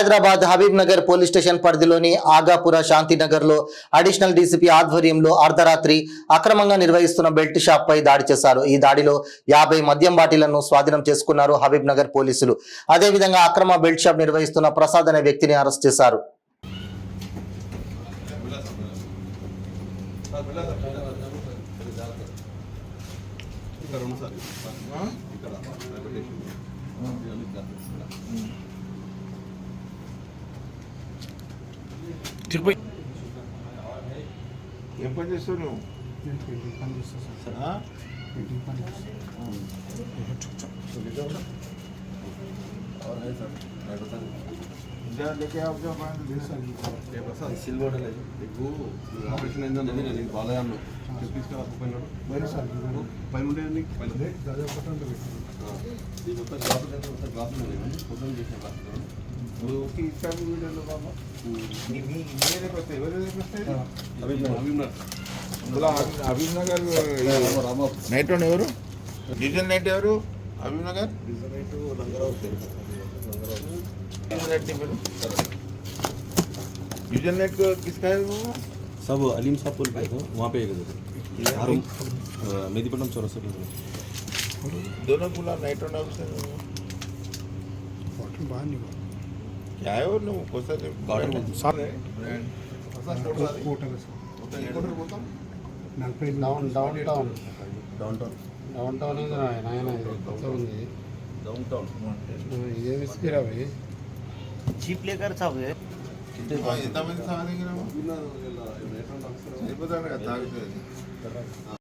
Hyderabad Habib Nagar police station పరిధిలోని ఆగాపుర శాంతినగర్లో additional DCP ఆధ్వర్యంలో అర్ధరాత్రి అక్రమంగా నిర్వహిస్తున్న బెల్ట్ షాప్ పై దాడి చేశారు. ఈ దాడిలో 50 మద్యం బాటిళ్లను స్వాధీనం చేసుకున్నారు హబీబ్ నగర్ పోలీసులు. అదేవిధంగా అక్రమ బెల్ట్ షాప్ నిర్వహిస్తున్న ప్రసాద్ అనే వ్యక్తిని అరెస్ట్ చేశారు. ఏం పని చేస్తావు నువ్వు? लेके आप जो ఆపరేషన్ అయిందని నేను బాలయాన్ని తీసుకురా मेरे साथ పైన ఉండే మొత్తం గ్లాసులు పొద్దున్న చేసిన గ్లాసులు उसकी इच्छा भी वीडियो लो बाबा मेरे को ते मेरे को ते हबीब नगर నైట్ వన్ ఎవరు డీజిల్ నైట్ ఎవరు हबीब नगर డీజిల్ నైట్ లంగరావు डीजिल नाइट को किसका है वो? सब अलीम साहब पुल पे थे, वहाँ पे मेदीपट्टनम चौरस्ता पे दोनों पुला नाइट और नाइट बाहर नहीं क्या है वो लोग कोसा garden down town down town down town నాయన కొత్త ఉంది डाउन टाउन ఇదే విస్కీరా భయ్ चीप लेकर सब है ఎంతమంది సాధించిన